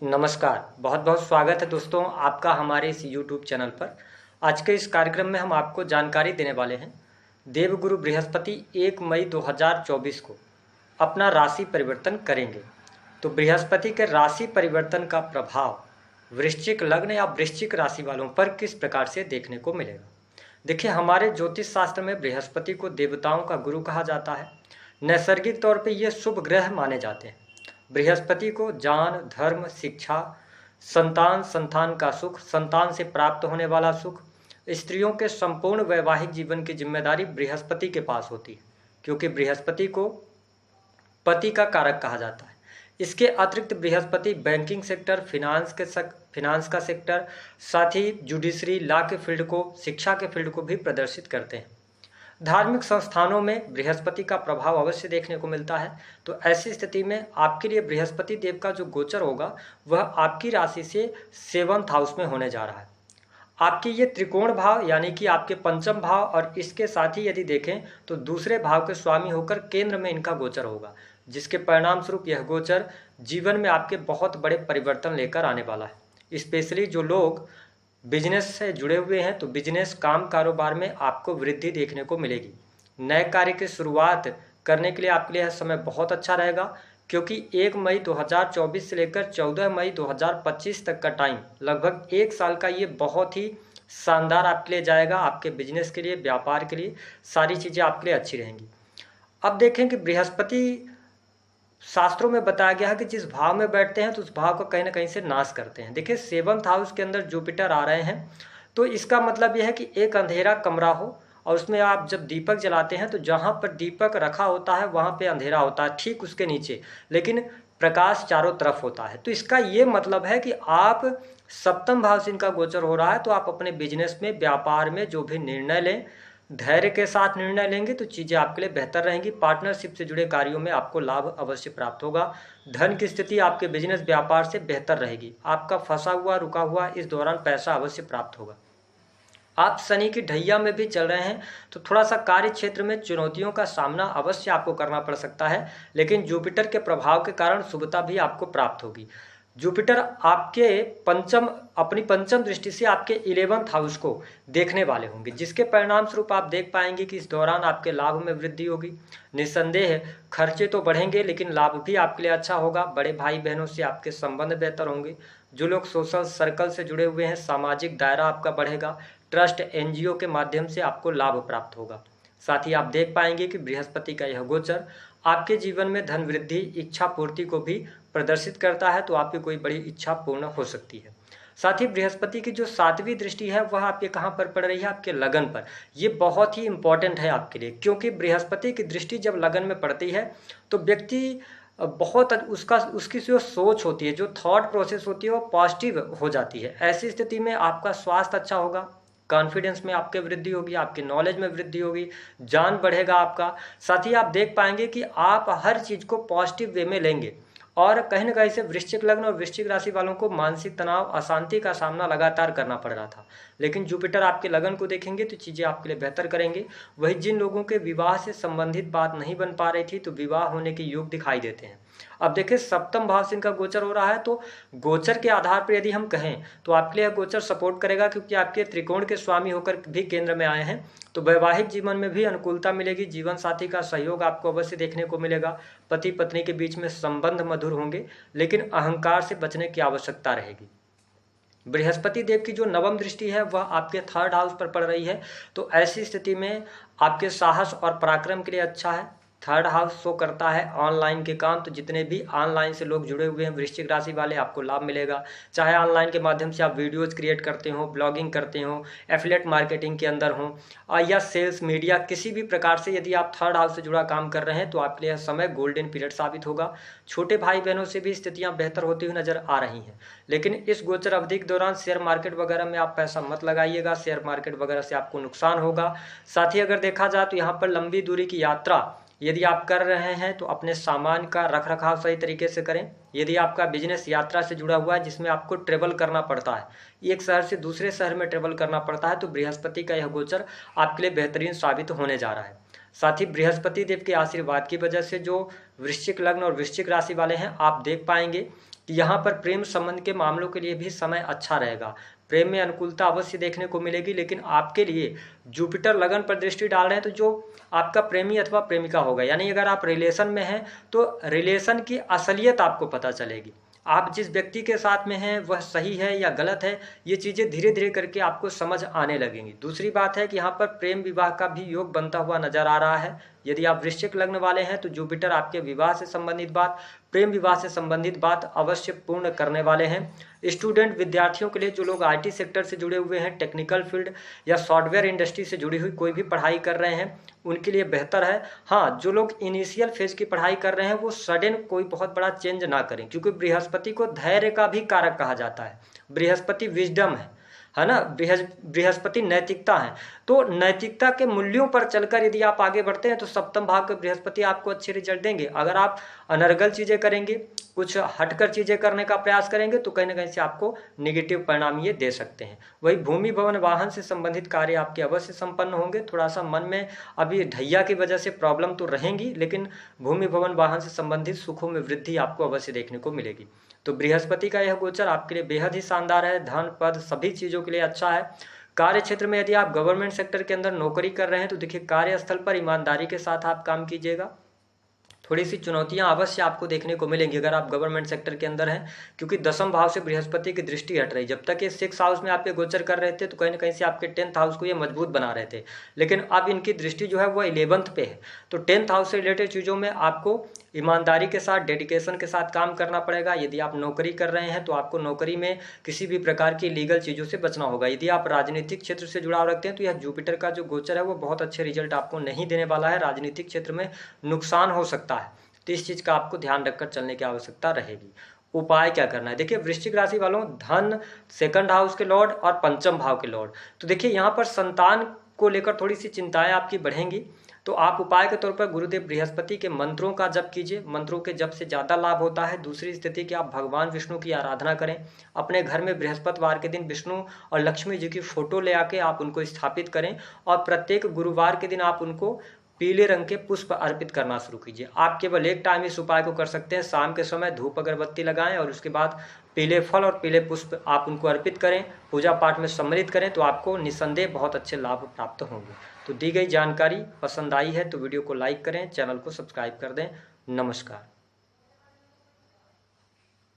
नमस्कार, बहुत बहुत स्वागत है दोस्तों आपका हमारे इस YouTube चैनल पर। आज के इस कार्यक्रम में हम आपको जानकारी देने वाले हैं। देवगुरु बृहस्पति 1 मई 2024 को अपना राशि परिवर्तन करेंगे। तो बृहस्पति के राशि परिवर्तन का प्रभाव वृश्चिक लग्न या वृश्चिक राशि वालों पर किस प्रकार से देखने को मिलेगा। देखिए, हमारे ज्योतिष शास्त्र में बृहस्पति को देवताओं का गुरु कहा जाता है। नैसर्गिक तौर पर ये शुभ ग्रह माने जाते हैं। बृहस्पति को ज्ञान, धर्म, शिक्षा, संतान, संतान का सुख, संतान से प्राप्त होने वाला सुख, स्त्रियों के संपूर्ण वैवाहिक जीवन की जिम्मेदारी बृहस्पति के पास होती है, क्योंकि बृहस्पति को पति का कारक कहा जाता है। इसके अतिरिक्त बृहस्पति बैंकिंग सेक्टर, फिनांस का सेक्टर, साथ ही जुडिशरी, लॉ के फील्ड को, शिक्षा के फील्ड को भी प्रदर्शित करते हैं। धार्मिक संस्थानों में बृहस्पति का प्रभाव अवश्य देखने को मिलता है। तो ऐसी स्थिति में आपके लिए बृहस्पति देव का जो गोचर होगा वह आपकी राशि से 7th हाउस में होने जा रहा है। आपके ये त्रिकोण भाव यानी कि आपके पंचम भाव और इसके साथ ही यदि देखें तो दूसरे भाव के स्वामी होकर केंद्र में इनका गोचर होगा, जिसके परिणाम स्वरूप यह गोचर जीवन में आपके बहुत बड़े परिवर्तन लेकर आने वाला है। स्पेशली जो लोग बिजनेस से जुड़े हुए हैं तो बिजनेस, काम, कारोबार में आपको वृद्धि देखने को मिलेगी। नए कार्य की शुरुआत करने के लिए आपके लिए यह समय बहुत अच्छा रहेगा, क्योंकि 1 मई 2024 से लेकर 14 मई 2025 तक का टाइम, लगभग 1 साल का, ये बहुत ही शानदार आपके लिए जाएगा। आपके बिजनेस के लिए, व्यापार के लिए सारी चीज़ें आपके लिए अच्छी रहेंगी। अब देखें कि बृहस्पति शास्त्रों में बताया गया है कि जिस भाव में बैठते हैं तो उस भाव को कहीं ना कहीं से नाश करते हैं। देखिए, 7th हाउस के अंदर जुपिटर आ रहे हैं, तो इसका मतलब यह है कि एक अंधेरा कमरा हो और उसमें आप जब दीपक जलाते हैं तो जहाँ पर दीपक रखा होता है वहाँ पे अंधेरा होता है, ठीक उसके नीचे, लेकिन प्रकाश चारों तरफ होता है। तो इसका ये मतलब है कि आप 7th भाव से इनका गोचर हो रहा है, तो आप अपने बिजनेस में, व्यापार में जो भी निर्णय लें, धैर्य के साथ निर्णय लेंगे तो चीज़ें आपके लिए बेहतर रहेंगी। पार्टनरशिप से जुड़े कार्यों में आपको लाभ अवश्य प्राप्त होगा। धन की स्थिति आपके बिजनेस, व्यापार से बेहतर रहेगी। आपका फंसा हुआ, रुका हुआ इस दौरान पैसा अवश्य प्राप्त होगा। आप शनि की ढैया में भी चल रहे हैं तो थोड़ा सा कार्य क्षेत्र में चुनौतियों का सामना अवश्य आपको करना पड़ सकता है, लेकिन जुपिटर के प्रभाव के कारण शुभता भी आपको प्राप्त होगी। जुपिटर आपके अपनी पंचम दृष्टि से आपके 11th हाउस को देखने वाले होंगे, जिसके परिणाम स्वरूप आप देख पाएंगे कि इस दौरान आपके लाभ में वृद्धि होगी। निस्संदेह खर्चे तो बढ़ेंगे, लेकिन लाभ भी आपके लिए अच्छा होगा। बड़े भाई बहनों से आपके संबंध बेहतर होंगे। जो लोग सोशल सर्कल से जुड़े हुए हैं, सामाजिक दायरा आपका बढ़ेगा। ट्रस्ट, NGO के माध्यम से आपको लाभ प्राप्त होगा। साथ ही आप देख पाएंगे कि बृहस्पति का यह गोचर आपके जीवन में धन वृद्धि, इच्छा पूर्ति को भी प्रदर्शित करता है, तो आपकी कोई बड़ी इच्छा पूर्ण हो सकती है। साथ ही बृहस्पति की जो 7वीं दृष्टि है वह आपके कहाँ पर पड़ रही है? आपके लगन पर। ये बहुत ही इंपॉर्टेंट है आपके लिए, क्योंकि बृहस्पति की दृष्टि जब लगन में पड़ती है तो व्यक्ति बहुत उसकी जो सोच होती है, जो थॉट प्रोसेस होती है, वो पॉजिटिव हो जाती है। ऐसी स्थिति में आपका स्वास्थ्य अच्छा होगा, कॉन्फिडेंस में आपके वृद्धि होगी, आपके नॉलेज में वृद्धि होगी, ज्ञान बढ़ेगा आपका। साथ ही आप देख पाएंगे कि आप हर चीज़ को पॉजिटिव वे में लेंगे। और कहीं ना कहीं से वृश्चिक लग्न और वृश्चिक राशि वालों को मानसिक तनाव, अशांति का सामना लगातार करना पड़ रहा था, लेकिन जुपिटर आपके लगन को देखेंगे तो चीज़ें आपके लिए बेहतर करेंगे। वही जिन लोगों के विवाह से संबंधित बात नहीं बन पा रही थी तो विवाह होने के योग दिखाई देते हैं। अब देखिए, 7th भाव से इनका गोचर हो रहा है, तो गोचर के आधार पर यदि हम कहें तो आपके लिए यह गोचर सपोर्ट करेगा, क्योंकि आपके त्रिकोण के स्वामी होकर भी केंद्र में आए हैं। तो वैवाहिक जीवन में भी अनुकूलता मिलेगी। जीवन साथी का सहयोग आपको अवश्य देखने को मिलेगा। पति पत्नी के बीच में संबंध मधुर होंगे, लेकिन अहंकार से बचने की आवश्यकता रहेगी। बृहस्पति देव की जो 9वीं दृष्टि है वह आपके 3rd हाउस पर पड़ रही है, तो ऐसी स्थिति में आपके साहस और पराक्रम के लिए अच्छा है। 3rd हाउस शो करता है ऑनलाइन के काम, तो जितने भी ऑनलाइन से लोग जुड़े हुए हैं वृश्चिक राशि वाले, आपको लाभ मिलेगा। चाहे ऑनलाइन के माध्यम से आप वीडियोज़ क्रिएट करते हो, ब्लॉगिंग करते हो, एफिलिएट मार्केटिंग के अंदर हो, या सेल्स, मीडिया, किसी भी प्रकार से यदि आप 3rd हाउस से जुड़ा काम कर रहे हैं तो आपके लिए समय गोल्डन पीरियड साबित होगा। छोटे भाई बहनों से भी स्थितियाँ बेहतर होती हुई नजर आ रही हैं, लेकिन इस गोचर अवधि के दौरान शेयर मार्केट वगैरह में आप पैसा मत लगाइएगा। शेयर मार्केट वगैरह से आपको नुकसान होगा। साथ ही अगर देखा जाए तो यहाँ पर लंबी दूरी की यात्रा यदि आप कर रहे हैं तो अपने सामान का रख रखाव सही तरीके से करें। यदि आपका बिजनेस यात्रा से जुड़ा हुआ है जिसमें आपको ट्रेवल करना पड़ता है, एक शहर से दूसरे शहर में ट्रेवल करना पड़ता है, तो बृहस्पति का यह गोचर आपके लिए बेहतरीन साबित होने जा रहा है। साथ ही बृहस्पति देव के आशीर्वाद की वजह से जो वृश्चिक लग्न और वृश्चिक राशि वाले हैं, आप देख पाएंगे कि यहाँ पर प्रेम संबंध के मामलों के लिए भी समय अच्छा रहेगा। प्रेम में अनुकूलता अवश्य देखने को मिलेगी, लेकिन आपके लिए जुपिटर लगन पर दृष्टि डाल रहे हैं, तो जो आपका प्रेमी अथवा प्रेमिका होगा, यानी अगर आप रिलेशन में हैं तो रिलेशन की असलियत आपको पता चलेगी। आप जिस व्यक्ति के साथ में हैं वह सही है या गलत है, ये चीज़ें धीरे धीरे करके आपको समझ आने लगेंगी। दूसरी बात है कि यहाँ पर प्रेम विवाह का भी योग बनता हुआ नजर आ रहा है। यदि आप वृश्चिक लग्न वाले हैं तो जुपिटर आपके विवाह से संबंधित बात, प्रेम विवाह से संबंधित बात अवश्य पूर्ण करने वाले हैं। स्टूडेंट विद्यार्थियों के लिए, जो लोग IT सेक्टर से जुड़े हुए हैं, टेक्निकल फील्ड या सॉफ्टवेयर इंडस्ट्री से जुड़ी हुई कोई भी पढ़ाई कर रहे हैं, उनके लिए बेहतर है। हाँ, जो लोग इनिशियल फेज की पढ़ाई कर रहे हैं वो सडन कोई बहुत बड़ा चेंज ना करें, क्योंकि बृहस्पति को धैर्य का भी कारक कहा जाता है। बृहस्पति विजडम है ना, बृहस्पति नैतिकता है। तो नैतिकता के मूल्यों पर चलकर यदि आप आगे बढ़ते हैं तो सप्तम भाव के बृहस्पति आपको अच्छे रिजल्ट देंगे। अगर आप अनर्गल चीज़ें करेंगे, कुछ हटकर चीज़ें करने का प्रयास करेंगे, तो कहीं ना कहीं से आपको नेगेटिव परिणाम ये दे सकते हैं। वही भूमि भवन वाहन से संबंधित कार्य आपके अवश्य संपन्न होंगे। थोड़ा सा मन में अभी ढैया की वजह से प्रॉब्लम तो रहेंगी, लेकिन भूमि भवन वाहन से संबंधित सुखों में वृद्धि आपको अवश्य देखने को मिलेगी। तो बृहस्पति का यह गोचर आपके लिए बेहद ही शानदार है। धन पद सभी चीज़ों के लिए अच्छा है। कार्य क्षेत्र में यदि आप गवर्नमेंट सेक्टर के अंदर नौकरी कर रहे हैं तो देखिए, कार्यस्थल पर ईमानदारी के साथ आप काम कीजिएगा। थोड़ी सी चुनौतियां अवश्य आपको देखने को मिलेंगी अगर आप गवर्नमेंट सेक्टर के अंदर हैं, क्योंकि दसम भाव से बृहस्पति की दृष्टि हट रही। जब तक ये 6 हाउस में आपके गोचर कर रहे थे तो कहीं ना कहीं से आपके 10th हाउस को ये मजबूत बना रहे थे, लेकिन अब इनकी दृष्टि जो है वो 11th पे है। तो 10th हाउस से रिलेटेड चीज़ों में आपको ईमानदारी के साथ, डेडिकेशन के साथ काम करना पड़ेगा। यदि आप नौकरी कर रहे हैं तो आपको नौकरी में किसी भी प्रकार की लीगल चीज़ों से बचना होगा। यदि आप राजनीतिक क्षेत्र से जुड़ाव रखते हैं तो यह जुपिटर का जो गोचर है वो बहुत अच्छे रिजल्ट आपको नहीं देने वाला है। राजनीतिक क्षेत्र में नुकसान हो सकता है, तो इस चीज़ का आपको ध्यान रखकर चलने की आवश्यकता रहेगी। उपाय क्या करना है? देखिए, वृश्चिक राशि वालों, धन 2nd हाउस के लॉर्ड और पंचम भाव के लॉर्ड, तो देखिए यहाँ पर संतान को लेकर थोड़ी सी चिंताएं आपकी बढ़ेंगी। तो आप उपाय के तौर पर गुरुदेव बृहस्पति के मंत्रों का जप कीजिए। मंत्रों के जप से ज़्यादा लाभ होता है। दूसरी स्थिति कि आप भगवान विष्णु की आराधना करें। अपने घर में बृहस्पतिवार के दिन विष्णु और लक्ष्मी जी की फोटो ले आके आप उनको स्थापित करें, और प्रत्येक गुरुवार के दिन आप उनको पीले रंग के पुष्प अर्पित करना शुरू कीजिए। आप केवल एक टाइम इस उपाय को कर सकते हैं। शाम के समय धूप अगरबत्ती लगाएं और उसके बाद पीले फल और पीले पुष्प आप उनको अर्पित करें, पूजा पाठ में सम्मिलित करें, तो आपको निस्संदेह बहुत अच्छे लाभ प्राप्त होंगे। तो दी गई जानकारी पसंद आई है तो वीडियो को लाइक करें, चैनल को सब्सक्राइब कर दें। नमस्कार।